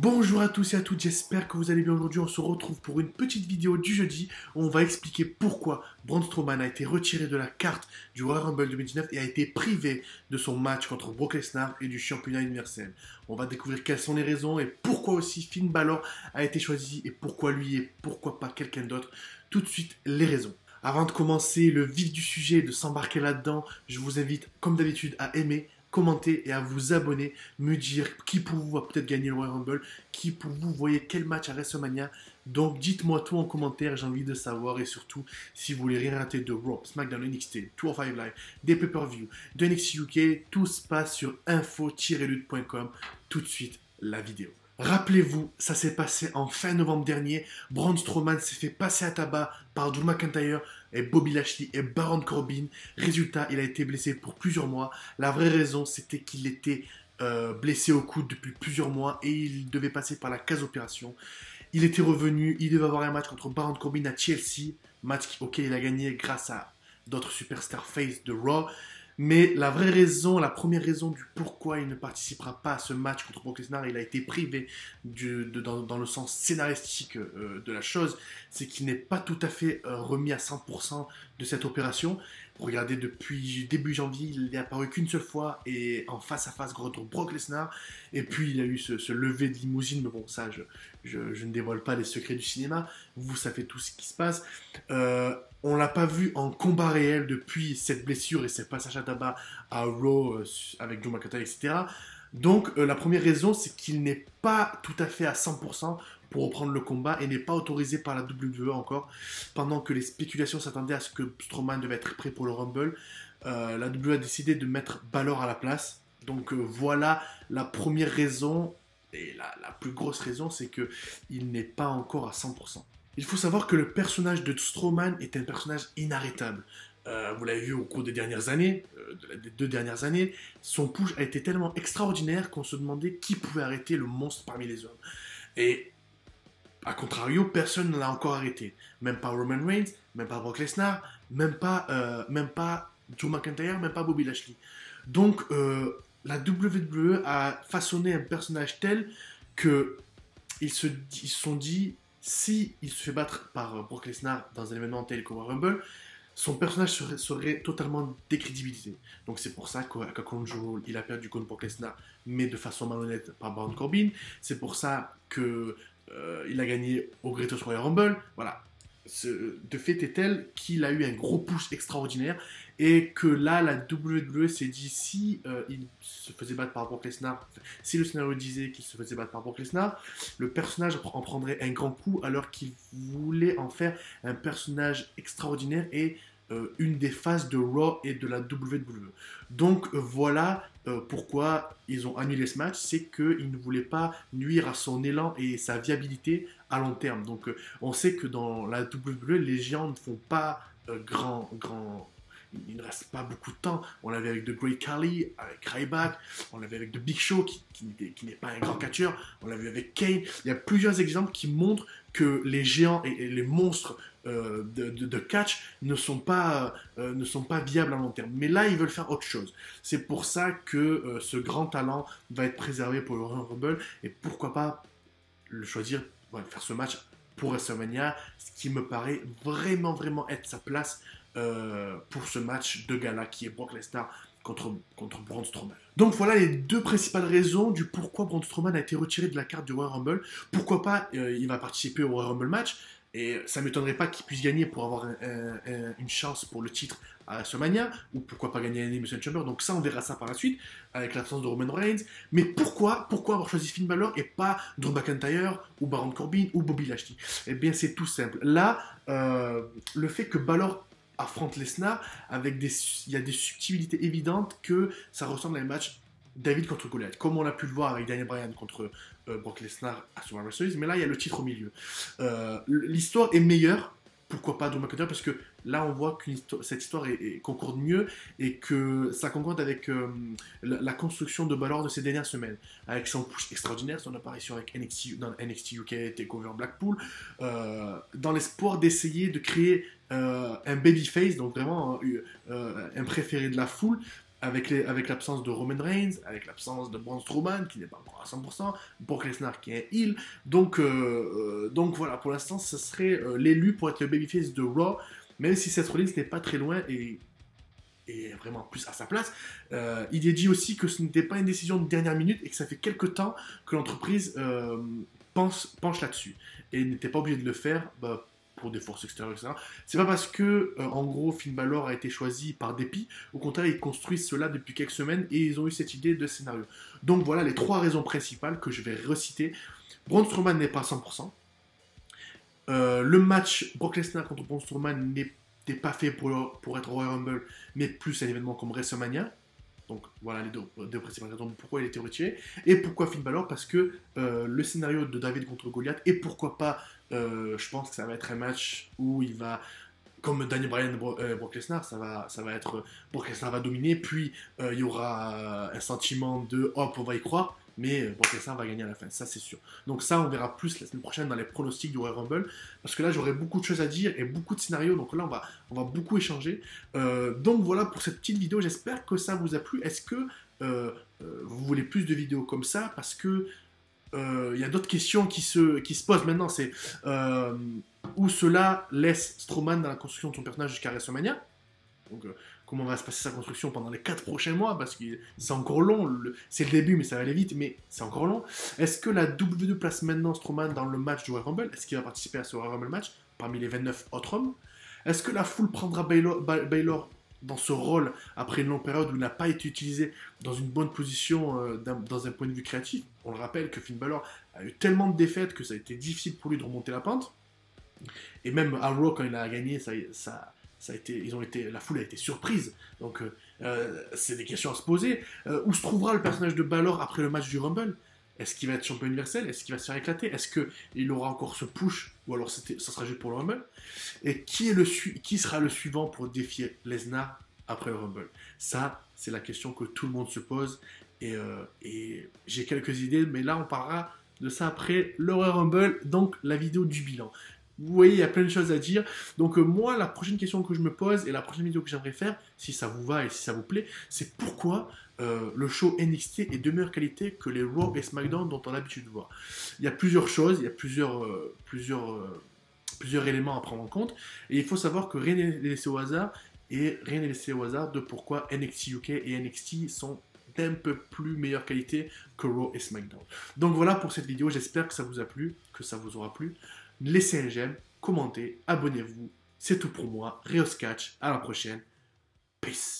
Bonjour à tous et à toutes, j'espère que vous allez bien. Aujourd'hui on se retrouve pour une petite vidéo du jeudi où on va expliquer pourquoi Braun Strowman a été retiré de la carte du Royal Rumble 2019 et a été privé de son match contre Brock Lesnar et du championnat universel. On va découvrir quelles sont les raisons et pourquoi aussi Finn Balor a été choisi et pourquoi lui et pourquoi pas quelqu'un d'autre. Tout de suite les raisons. Avant de commencer le vif du sujet et de s'embarquer là-dedans, je vous invite comme d'habitude à aimer, commenter et à vous abonner, me dire qui pour vous va peut-être gagner le Royal Rumble, qui pour vous voyez quel match à WrestleMania. Donc dites-moi tout en commentaire, j'ai envie de savoir, et surtout si vous voulez rien rater de Raw, SmackDown, NXT, 205 Live, des pay-per-view, de NXT UK, tout se passe sur info-lutte.com. Tout de suite la vidéo. Rappelez-vous, ça s'est passé en fin novembre dernier. Braun Strowman s'est fait passer à tabac par Drew McIntyre et Bobby Lashley et Baron Corbin. Résultat, il a été blessé pour plusieurs mois. La vraie raison, c'était qu'il était blessé au coude depuis plusieurs mois et il devait passer par la case opération. Il était revenu, il devait avoir un match contre Baron Corbin à Chelsea. Match auquel il a gagné grâce à d'autres superstars face de Raw. Mais la vraie raison, la première raison du pourquoi il ne participera pas à ce match contre Brock Lesnar, il a été privé dans le sens scénaristique de la chose, c'est qu'il n'est pas tout à fait remis à 100% de cette opération. Regardez, depuis début janvier, il n'est apparu qu'une seule fois et en face à face contre Brock Lesnar. Et puis il y a eu ce lever de limousine, mais bon, ça, je ne dévoile pas les secrets du cinéma. Vous savez tout ce qui se passe. On l'a pas vu en combat réel depuis cette blessure et ce passage à tabac à Raw avec Drew McIntyre, etc. Donc la première raison, c'est qu'il n'est pas tout à fait à 100% pour reprendre le combat et n'est pas autorisé par la WWE encore. Pendant que les spéculations s'attendaient à ce que Strowman devait être prêt pour le Rumble, la WWE a décidé de mettre Balor à la place. Donc voilà la première raison, et la plus grosse raison, c'est qu'il n'est pas encore à 100%. Il faut savoir que le personnage de Strowman est un personnage inarrêtable. Vous l'avez vu au cours des dernières années, des 2 dernières années, son push a été tellement extraordinaire qu'on se demandait qui pouvait arrêter le monstre parmi les hommes. Et a contrario, personne ne l'a encore arrêté. Même pas Roman Reigns, même pas Brock Lesnar, même pas Drew McIntyre, même pas Bobby Lashley. Donc la WWE a façonné un personnage tel que ils se sont dit, si il se fait battre par Brock Lesnar dans un événement tel que Royal Rumble, son personnage serait totalement décrédibilisé. Donc c'est pour ça qu'à Conjure, il a perdu contre Brock Lesnar, mais de façon malhonnête par Baron Corbin. C'est pour ça qu'il a gagné au Greatest Royal Rumble. Voilà. De fait est tel qu'il a eu un gros push extraordinaire et que là la WWE s'est dit si il se faisait battre par Brock Lesnar, si le scénario disait qu'il se faisait battre par Brock Lesnar, le personnage en prendrait un grand coup alors qu'il voulait en faire un personnage extraordinaire et une des phases de Raw et de la WWE. Donc voilà pourquoi ils ont annulé ce match, c'est qu'ils ne voulaient pas nuire à son élan et sa viabilité à long terme. Donc on sait que dans la WWE, les géants ne font pas il ne reste pas beaucoup de temps. On l'avait avec The Great Khali, avec Ryback, on l'avait avec The Big Show, qui n'est pas un grand catcheur, on l'avait avec Kane. Il y a plusieurs exemples qui montrent que les géants et les monstres de catch ne sont pas viables à long terme. Mais là, ils veulent faire autre chose. C'est pour ça que ce grand talent va être préservé pour le Royal Rumble, et pourquoi pas le choisir, faire ce match pour WrestleMania, ce qui me paraît vraiment être sa place pour ce match de gala qui est Brock Lesnar contre Braun Strowman. Donc voilà les 2 principales raisons du pourquoi Braun Strowman a été retiré de la carte du Royal Rumble. Pourquoi pas il va participer au Royal Rumble match, et ça ne m'étonnerait pas qu'il puisse gagner pour avoir une chance pour le titre à WrestleMania, ou pourquoi pas gagner un Elimination Chamber. Donc ça, on verra ça par la suite avec l'absence de Roman Reigns. Mais pourquoi avoir choisi Finn Balor et pas Drew McIntyre ou Baron Corbin ou Bobby Lashley? Eh bien c'est tout simple. Là, le fait que Balor affronte Lesnar, il y a des subtilités évidentes que ça ressemble à un match David contre Goliath, comme on a pu le voir avec Daniel Bryan contre Brock Lesnar à Survivor Series, mais là il y a le titre au milieu. L'histoire est meilleure, pourquoi pas Drew McIntyre, parce que là on voit que cette histoire concorde mieux et que ça concorde avec la construction de Balor de ces dernières semaines, avec son push extraordinaire, son apparition avec dans NXT UK, TakeOver Blackpool, dans l'espoir d'essayer de créer un babyface, donc vraiment un préféré de la foule, avec l'absence de Roman Reigns, avec l'absence de Braun Strowman, qui n'est pas encore à 100%, Brock Lesnar qui est heel. Donc voilà, pour l'instant, ce serait l'élu pour être le babyface de Raw, même si Seth Rollins n'est pas très loin et vraiment plus à sa place. Il est dit aussi que ce n'était pas une décision de dernière minute et que ça fait quelques temps que l'entreprise penche là-dessus et n'était pas obligé de le faire pour des forces extérieures, etc. C'est pas parce que, en gros, Finn Balor a été choisi par dépit. Au contraire, ils construisent cela depuis quelques semaines et ils ont eu cette idée de scénario. Donc voilà les 3 raisons principales que je vais reciter. Braun Strowman n'est pas à 100%. Le match Brock Lesnar contre Braun Strowman n'était pas fait pour être Royal Rumble, mais plus un événement comme WrestleMania. Donc voilà les deux principales raisons pourquoi il était retiré. Et pourquoi Finn Balor? Parce que le scénario de David contre Goliath, et pourquoi pas, je pense que ça va être un match où il va, comme Daniel Bryan Brock Lesnar, ça va être Brock Lesnar va dominer, puis il y aura un sentiment de hop, on va y croire. Mais Brock Lesnar va gagner à la fin, ça c'est sûr. Donc ça, on verra plus la semaine prochaine dans les pronostics du Royal Rumble, parce que là j'aurai beaucoup de choses à dire et beaucoup de scénarios, donc là on va beaucoup échanger. Donc voilà pour cette petite vidéo, j'espère que ça vous a plu. Est-ce que vous voulez plus de vidéos comme ça? Parce que il y a d'autres questions qui se posent maintenant, c'est où cela laisse Strowman dans la construction de son personnage jusqu'à WrestleMania. Donc, comment va se passer sa construction pendant les 4 prochains mois, parce que c'est encore long, c'est le début, mais ça va aller vite, mais c'est encore long. Est-ce que la WWE place maintenant Strowman dans le match du Royal Rumble? Est-ce qu'il va participer à ce Royal Rumble match, parmi les 29 autres hommes? Est-ce que la foule prendra Baylor dans ce rôle, après une longue période où il n'a pas été utilisé dans une bonne position, dans un point de vue créatif? On le rappelle que Finn Balor a eu tellement de défaites que ça a été difficile pour lui de remonter la pente. Et même à Raw, quand il a gagné, la foule a été surprise. Donc, c'est des questions à se poser. Où se trouvera le personnage de Balor après le match du Rumble? Est-ce qu'il va être champion universel? Est-ce qu'il va se faire éclater? Est-ce qu'il aura encore ce push? Ou alors ça sera juste pour le Rumble? Et qui sera le suivant pour défier Lesnar après le Rumble? Ça, c'est la question que tout le monde se pose. Et j'ai quelques idées, mais là, on parlera de ça après le Royal Rumble, donc la vidéo du bilan. Vous voyez, il y a plein de choses à dire. Donc moi, la prochaine question que je me pose et la prochaine vidéo que j'aimerais faire, si ça vous va et si ça vous plaît, c'est pourquoi le show NXT est de meilleure qualité que les Raw et SmackDown dont on a l'habitude de voir. Il y a plusieurs choses, il y a plusieurs éléments à prendre en compte. Et il faut savoir que rien n'est laissé au hasard. Et rien n'est laissé au hasard de pourquoi NXT UK et NXT sont d'un peu plus meilleure qualité que Raw et SmackDown. Donc voilà pour cette vidéo, j'espère que ça vous a plu, que ça vous aura plu. Laissez un j'aime, commentez, abonnez-vous. C'est tout pour moi. Rios Catch, à la prochaine. Peace.